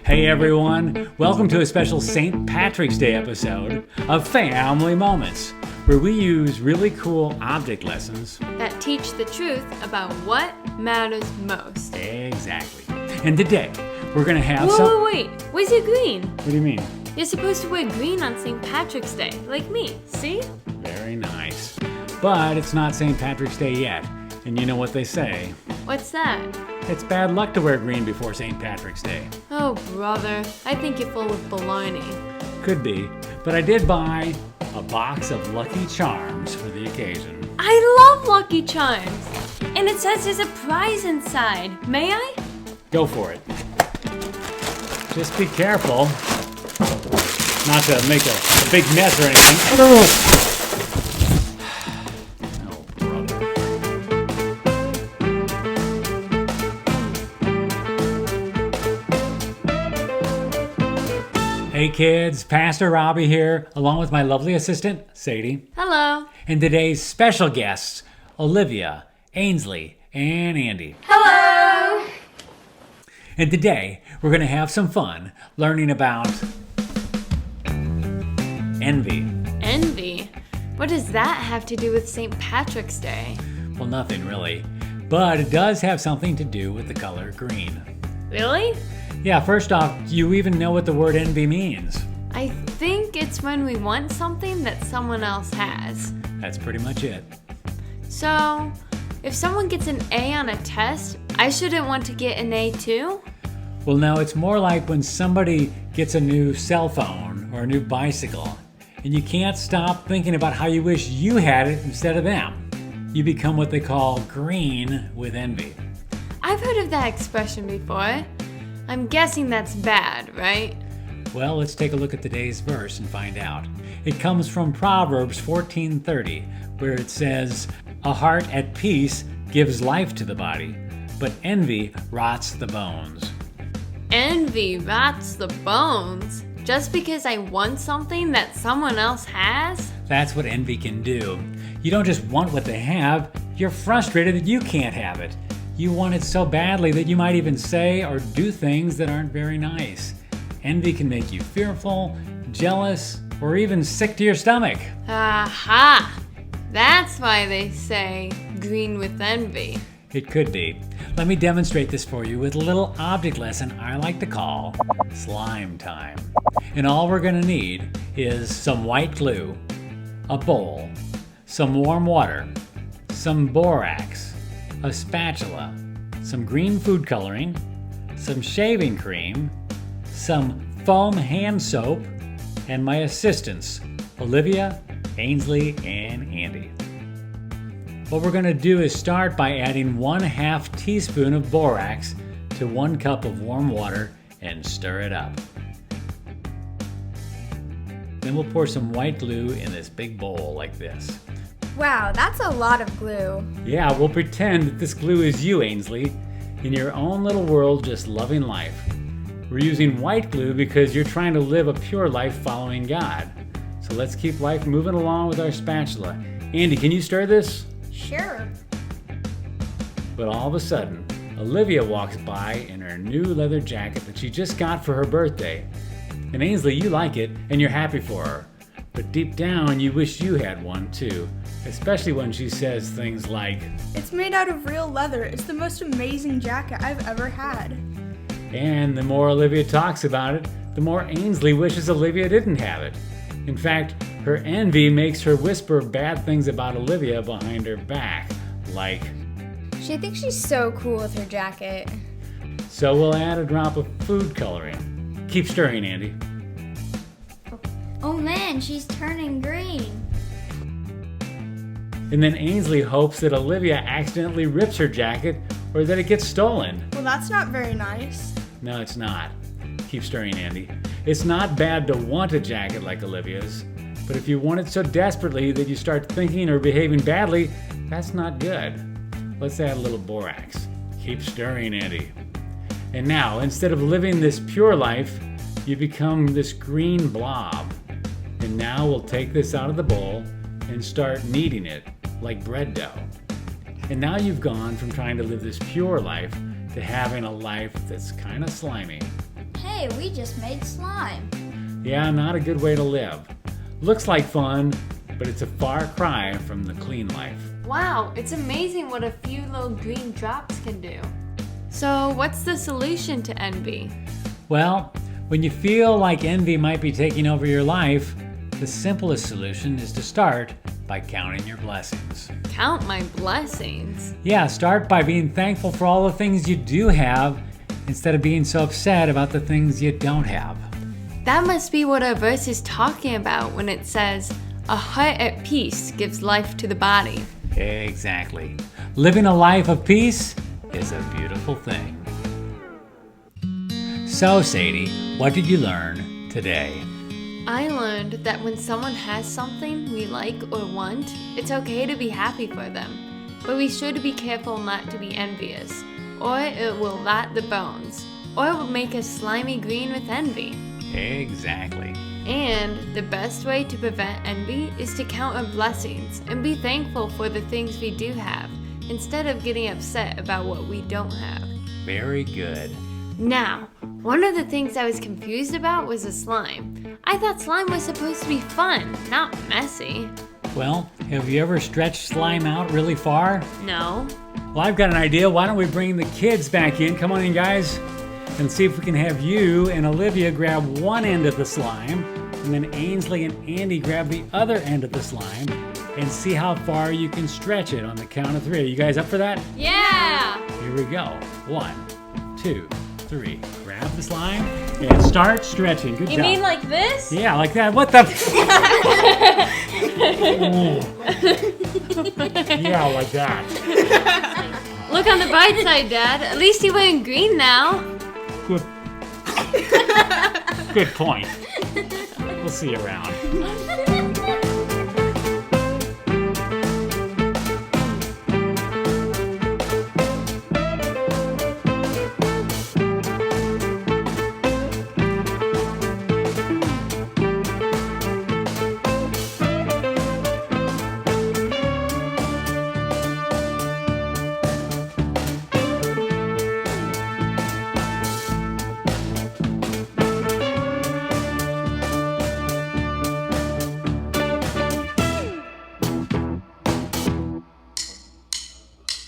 Hey everyone, welcome to a special St. Patrick's Day episode of Family Moments, where we use really cool object lessons that teach the truth about what matters most. Exactly. And today, we're going to have Wait. Why is it green? What do you mean? You're supposed to wear green on St. Patrick's Day, like me, see? Very nice. But it's not St. Patrick's Day yet, and you know what they say. What's that? It's bad luck to wear green before St. Patrick's Day. Oh, brother, I think you're full of baloney. Could be, but I did buy a box of Lucky Charms for the occasion. I love Lucky Charms! And it says there's a prize inside. May I? Go for it. Just be careful not to make a big mess or anything. Oh, brother. Hey kids, Pastor Robbie here, along with my lovely assistant, Sadie. Hello. And today's special guests, Olivia, Ainsley, and Andy. Hello! And today, we're going to have some fun learning about envy. Envy? What does that have to do with St. Patrick's Day? Well, nothing really. But it does have something to do with the color green. Really? Yeah, first off, do you even know what the word envy means? I think it's when we want something that someone else has. That's pretty much it. So, if someone gets an A on a test, I shouldn't want to get an A too? Well, no, it's more like when somebody gets a new cell phone or a new bicycle, and you can't stop thinking about how you wish you had it instead of them. You become what they call green with envy. I've heard of that expression before. I'm guessing that's bad, right? Well, let's take a look at today's verse and find out. It comes from Proverbs 14:30, where it says, "A heart at peace gives life to the body, but envy rots the bones." Envy rots the bones. Just because I want something that someone else has? That's what envy can do. You don't just want what they have, you're frustrated that you can't have it. You want it so badly that you might even say or do things that aren't very nice. Envy can make you fearful, jealous, or even sick to your stomach. Aha! That's why they say green with envy. It could be. Let me demonstrate this for you with a little object lesson I like to call slime time. And all we're going to need is some white glue, a bowl, some warm water, some borax, a spatula, some green food coloring, some shaving cream, some foam hand soap, and my assistants, Olivia, Ainsley, and Andy. What we're going to do is start by adding 1/2 teaspoon of borax to 1 cup of warm water and stir it up. Then we'll pour some white glue in this big bowl like this. Wow, that's a lot of glue. Yeah, we'll pretend that this glue is you, Ainsley, in your own little world just loving life. We're using white glue because you're trying to live a pure life following God. So let's keep life moving along with our spatula. Andy, can you stir this? Sure. But all of a sudden, Olivia walks by in her new leather jacket that she just got for her birthday. And Ainsley, you like it, and you're happy for her. But deep down, you wish you had one too, especially when she says things like, It's made out of real leather. It's the most amazing jacket I've ever had. And the more Olivia talks about it, the more Ainsley wishes Olivia didn't have it. In fact, her envy makes her whisper bad things about Olivia behind her back, like, She thinks she's so cool with her jacket. So we'll add a drop of food coloring. Keep stirring, Andy. Oh man, she's turning green. And then Ainsley hopes that Olivia accidentally rips her jacket or that it gets stolen. Well, that's not very nice. No, it's not. Keep stirring, Andy. It's not bad to want a jacket like Olivia's, but if you want it so desperately that you start thinking or behaving badly, that's not good. Let's add a little borax. Keep stirring, Andy. And now, instead of living this pure life, you become this green blob. And now we'll take this out of the bowl and start kneading it like bread dough. And now you've gone from trying to live this pure life to having a life that's kind of slimy. Hey, we just made slime. Yeah, not a good way to live. Looks like fun, but it's a far cry from the clean life. Wow, it's amazing what a few little green drops can do. So, what's the solution to envy? Well, when you feel like envy might be taking over your life, the simplest solution is to start by counting your blessings. Count my blessings. Yeah, start by being thankful for all the things you do have instead of being so upset about the things you don't have. That must be what our verse is talking about when it says, a heart at peace gives life to the body. Exactly. Living a life of peace is a beautiful thing. So, Sadie, what did you learn today? I learned that when someone has something we like or want, it's okay to be happy for them. But we should be careful not to be envious, or it will rot the bones, or it will make us slimy green with envy. Exactly. And the best way to prevent envy is to count our blessings and be thankful for the things we do have, instead of getting upset about what we don't have. Very good. Now, one of the things I was confused about was the slime. I thought slime was supposed to be fun, not messy. Well, have you ever stretched slime out really far? No. Well, I've got an idea. Why don't we bring the kids back in? Come on in, guys. And see if we can have you and Olivia grab one end of the slime, and then Ainsley and Andy grab the other end of the slime, and see how far you can stretch it on the count of 3. Are you guys up for that? Yeah! Here we go. 1, 2, 3. Grab the slime and start stretching. Good You job. mean like this? Yeah, like that. What the? Yeah, like that. Look on the bright side, Dad. At least you're wearing green now. Good. Good point. We'll see you around.